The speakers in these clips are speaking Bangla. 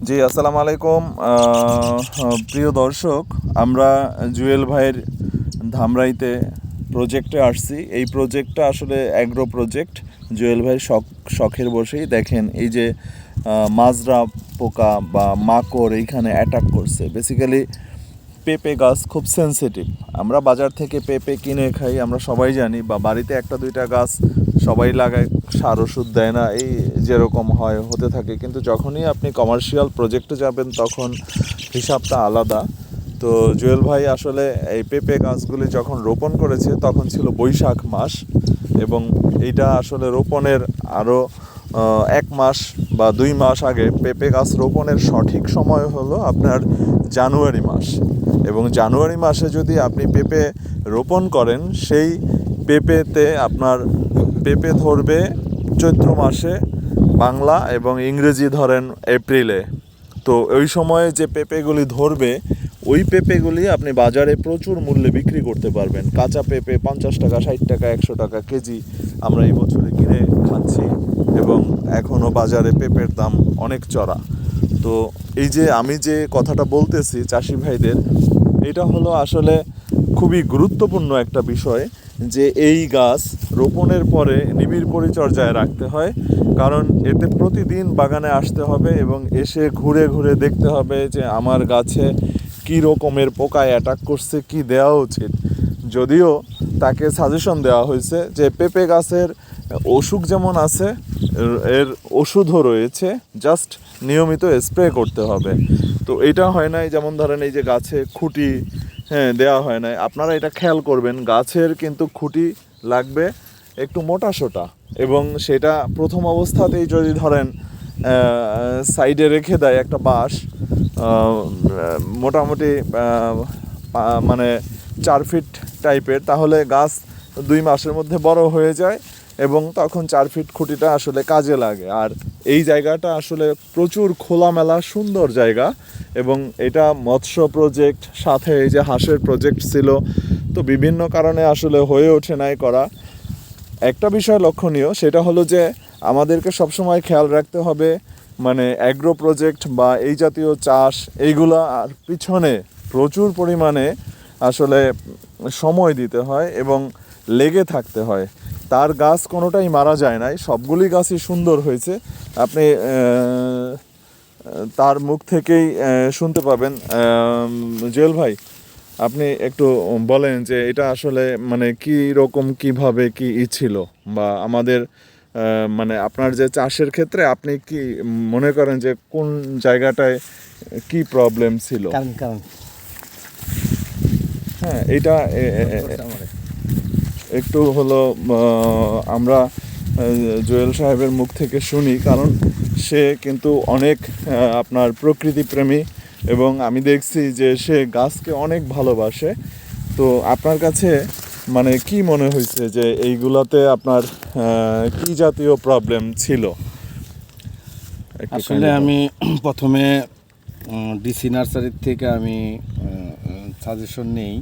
জি, আসসালামু আলাইকুম। প্রিয় দর্শক, আমরা জুয়েল ভাইয়ের ধামরাইতে প্রজেক্টে আসছি। এই প্রজেক্টটা আসলে অ্যাগ্রো প্রজেক্ট। জুয়েল ভাইয়ের শখের বসেই দেখেন এই যে মাজরা পোকা বা মাকড় এইখানে অ্যাটাক করছে। বেসিক্যালি পেঁপে গাছ খুব সেনসিটিভ। আমরা বাজার থেকে পেঁপে কিনে খাই, আমরা সবাই জানি, বা বাড়িতে একটা দুইটা গাছ সবাই লাগায়, সার ওষুধ দেয় না, এই যেরকম হয় হতে থাকে। কিন্তু যখনই আপনি কমার্শিয়াল প্রজেক্টে যাবেন তখন হিসাবটা আলাদা। তো জুয়েল ভাই আসলে এই পেঁপে গাছগুলি যখন রোপণ করেছে তখন ছিল বৈশাখ মাস, এবং এইটা আসলে রোপণের আরও 1 মাস বা 2 মাস আগে। পেঁপে গাছ রোপণের সঠিক সময় হলো আপনার জানুয়ারি মাস, এবং জানুয়ারি মাসে যদি আপনি পেঁপে রোপণ করেন, সেই পেঁপেতে আপনার পেঁপে ধরবে চৈত্র মাসে বাংলা, এবং ইংরেজি ধরেন এপ্রিলে। তো ওই সময়ে যে পেঁপেগুলি ধরবে, ওই পেঁপেগুলি আপনি বাজারে প্রচুর মূল্যে বিক্রি করতে পারবেন। কাঁচা পেঁপে 50 টাকা, 60 টাকা, 100 টাকা কেজি আমরা এই বছরে কিনে খাচ্ছি, এবং এখনও বাজারে পেঁপের দাম অনেক চড়া। তো এই যে আমি যে কথাটা বলতেছি চাষি ভাইদের, এটা হলো আসলে খুবই গুরুত্বপূর্ণ একটা বিষয়, যে এই গাছ রোপণের পরে নিবিড় পরিচর্যায় রাখতে হয়। কারণ এতে প্রতিদিন বাগানে আসতে হবে এবং এসে ঘুরে ঘুরে দেখতে হবে যে আমার গাছে কী রকমের পোকায় অ্যাটাক করছে, কি দেওয়া উচিত। যদিও তাকে সাজেশন দেওয়া হয়েছে যে পেঁপে গাছের অসুখ যেমন আছে, এর ওষুধও রয়েছে, জাস্ট নিয়মিত স্প্রে করতে হবে। তো এটা হয় নাই, যেমন ধরেন এই যে গাছে খুঁটি দেওয়া হয় নাই। আপনারা এটা খেয়াল করবেন, গাছের কিন্তু খুঁটি লাগবে একটু মোটা সোটা, এবং সেটা প্রথম অবস্থাতেই যদি ধরেন সাইডে রেখে দেয় একটা বাঁশ, মোটামুটি মানে 4 ফিট টাইপের, তাহলে গাছ 2 মাসের মধ্যে বড় হয়ে যায়, এবং তখন 4 ফিট খুঁটিটা আসলে কাজে লাগে। আর এই জায়গাটা আসলে প্রচুর খোলামেলা সুন্দর জায়গা, এবং এটা মৎস্য প্রজেক্ট, সাথে এই যে হাঁসের প্রজেক্ট ছিল। তো বিভিন্ন কারণে আসলে হয়ে ওঠে নাই করা। একটা বিষয় লক্ষণীয়, সেটা হলো যে আমাদেরকে সবসময় খেয়াল রাখতে হবে, মানে অ্যাগ্রো প্রজেক্ট বা এই জাতীয় চাষ, এইগুলা আর পিছনে প্রচুর পরিমাণে আসলে সময় দিতে হয় এবং লেগে থাকতে হয়। তার গাছ কোনোটাই মারা যায় নাই, সবগুলি গাছই সুন্দর হয়েছে। আপনি তার মুখ থেকেই শুনতে পাবেন। জুয়েল ভাই, আপনি একটু বলেন যে এটা আসলে মানে কী রকম, কীভাবে কী ছিল, বা আমাদের মানে আপনার যে চাষের ক্ষেত্রে আপনি কি মনে করেন যে কোন জায়গাটায় কি প্রবলেম ছিল? কারণ কারণ হ্যাঁ, এটা একটু হলো আমরা জুয়েল সাহেবের মুখ থেকে শুনি, কারণ সে কিন্তু অনেক আপনার প্রকৃতিপ্রেমী, এবং আমি দেখছি যে সে গাছকে অনেক ভালোবাসে। তো আপনার কাছে মানে কি মনে হয়েছে যে এইগুলাতে আপনার কি জাতীয় প্রবলেম ছিল? একটু আসলে কাইন্ডলি বল। আমি প্রথমে ডিসি নার্সারির থেকে আমি সাজেশন নেই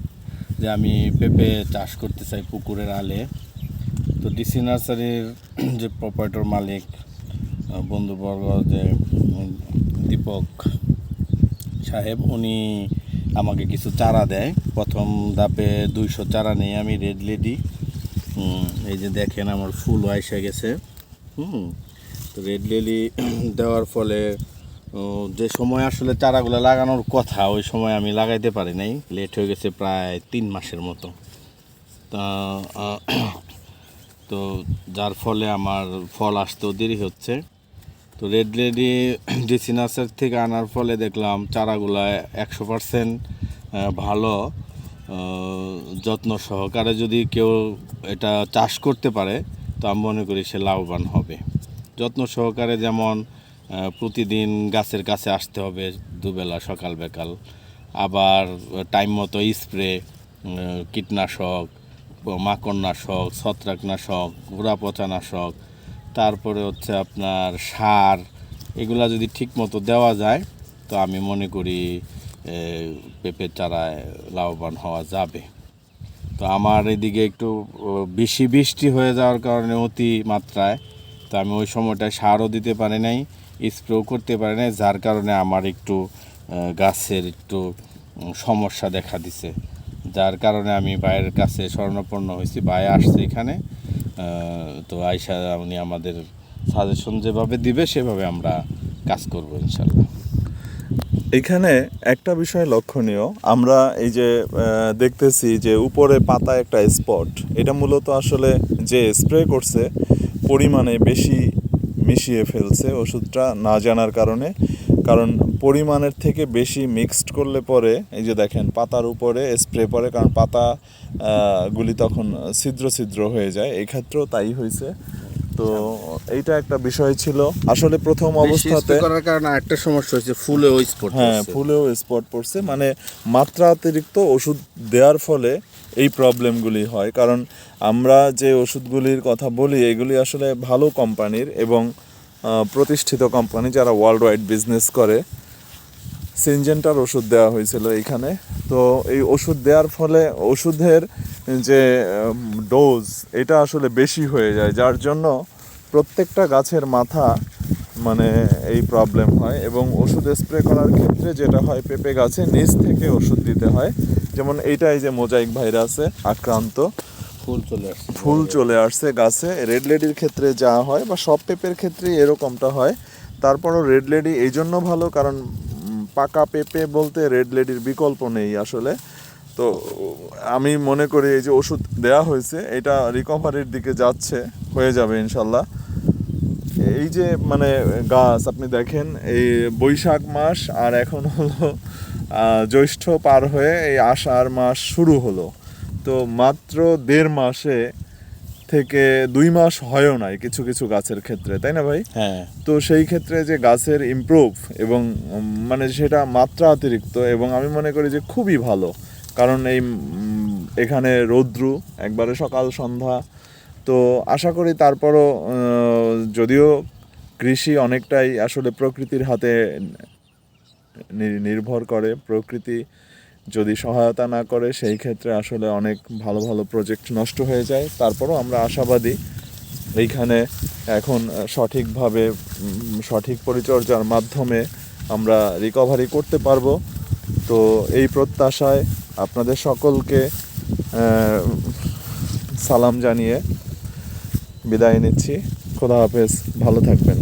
যে আমি পেঁপে চাষ করতে চাই পুকুরের আলে। তো ডিসি নার্সারির যে প্রপারেটর মালিক বন্ধুবর্গ, যে দীপক সাহেব, উনি আমাকে কিছু চারা দেয়। প্রথম ধাপে 200 চারা নেই আমি রেড লেডি। এই যে দেখেন আমার ফুলও এসে গেছে। তো রেড লিলি দেওয়ার ফলে যে সময় আসলে চারাগুলো লাগানোর কথা, ওই সময় আমি লাগাইতে পারি নাই, লেট হয়ে গেছে প্রায় 3 মাসের মতো। তা তো যার ফলে আমার ফল আসতেও দেরি হচ্ছে। তো রেড লেডি ডিসি নার্সারি থেকে আনার ফলে দেখলাম চারাগুলা 100% ভালো। যত্ন সহকারে যদি কেউ এটা চাষ করতে পারে, তো আমি মনে করি সে লাভবান হবে। যত্ন সহকারে, যেমন প্রতিদিন গাছের কাছে আসতে হবে দুবেলা, সকাল বিকাল, আবার টাইম মতো স্প্রে, কীটনাশক, মাকড়নাশক, ছত্রাকনাশক, গোড়া পচানাশক, তারপরে হচ্ছে আপনার সার, এগুলা যদি ঠিক মতো দেওয়া যায়, তো আমি মনে করি পেঁপের চারায় লাভবান হওয়া যাবে। তো আমার এদিকে একটু বেশি বৃষ্টি হয়ে যাওয়ার কারণে, অতি মাত্রায়, তো আমি ওই সময়টায় সারও দিতে পারি নাই, স্প্রেও করতে পারি না, যার কারণে আমার একটু গাছের একটু সমস্যা দেখা দিছে, যার কারণে আমি ভাইয়ের কাছে শরণাপন্ন হয়েছি। ভাই আসছে এখানে, তো আয়সা উনি আমাদের সাজেশন যেভাবে দিবে সেভাবে আমরা কাজ করব ইনশাল্লাহ। এখানে একটা বিষয় লক্ষণীয়, আমরা এই যে দেখতেছি যে উপরে পাতা একটা স্পট, এটা মূলত আসলে যে স্প্রে করছে পরিমাণে বেশি মিশিয়ে ফেলছে ওষুধটা না জানার কারণে। কারণ পরিমাণের থেকে বেশি মিক্সড করলে পরে এই যে দেখেন পাতার উপরে স্প্রে পরে, কারণ পাতা গুলি তখন ছিদ্র ছিদ্র হয়ে যায়, এই ক্ষেত্রেও তাই হয়েছে। তো এইটা একটা বিষয় ছিল আসলে প্রথম অবস্থাতে। করার কারণে আরেকটা সমস্যা হয়েছে, ফুলেও স্পট। হ্যাঁ, ফুলেও স্পট পড়ছে, মানে মাত্রা অতিরিক্ত ওষুধ দেওয়ার ফলে এই প্রবলেমগুলি হয়। কারণ আমরা যে ওষুধগুলির কথা বলি এগুলি আসলে ভালো কোম্পানির এবং প্রতিষ্ঠিত কোম্পানি যারা ওয়ার্ল্ড ওয়াইড বিজনেস করে। সিনজেন্টার ওষুধ দেওয়া হয়েছিল এইখানে। তো এই ওষুধ দেওয়ার ফলে ওষুধের যে ডোজ এটা আসলে বেশি হয়ে যায়, যার জন্য প্রত্যেকটা গাছের মাথা মানে এই প্রবলেম হয়। এবং ওষুধ স্প্রে করার ক্ষেত্রে যেটা হয়, পেঁপে গাছে নিচ থেকে ওষুধ দিতে হয়। যেমন এইটাই যে মোজাইক ভাইরাসে আক্রান্ত, ফুল চলে আসছে গাছে। রেড লেডির ক্ষেত্রে যা হয় বা সব পেঁপের ক্ষেত্রেই এরকমটা হয়। তারপরও রেড লেডি এই জন্য ভালো, কারণ পাকা পেঁপে বলতে রেড লেডির বিকল্প নেই আসলে। তো আমি মনে করি এই যে ওষুধ দেয়া হয়েছে এটা রিকভারির দিকে যাচ্ছে, হয়ে যাবে ইনশাল্লাহ। এই যে মানে গাছ আপনি দেখেন, এই বৈশাখ মাস আর এখন হলো জ্যৈষ্ঠ পার হয়ে এই আষাঢ় মাস শুরু হলো। তো মাত্র 1.5 মাসে থেকে 2 মাস হয়ও নাই কিছু কিছু গাছের ক্ষেত্রে, তাই না ভাই? হ্যাঁ। তো সেই ক্ষেত্রে যে গাছের ইমপ্রুভ এবং মানে সেটা মাত্রা অতিরিক্ত, এবং আমি মনে করি যে খুবই ভালো। কারণ এই এখানে রৌদ্রু একবারে সকাল সন্ধ্যা। তো আশা করি তারপরও যদিও কৃষি অনেকটাই আসলে প্রকৃতির হাতে নির্ভর করে, প্রকৃতি যদি সহায়তা না করে সেই ক্ষেত্রে আসলে অনেক ভালো ভালো প্রজেক্ট নষ্ট হয়ে যায়। তারপরও আমরা আশাবাদী এইখানে এখন সঠিকভাবে সঠিক পরিচর্যার মাধ্যমে আমরা রিকভারি করতে পারবো। তো এই প্রত্যাশায় আপনাদের সকলকে সালাম জানিয়ে বিদায় নিচ্ছি। খোদা হাফেজ, ভালো থাকবেন।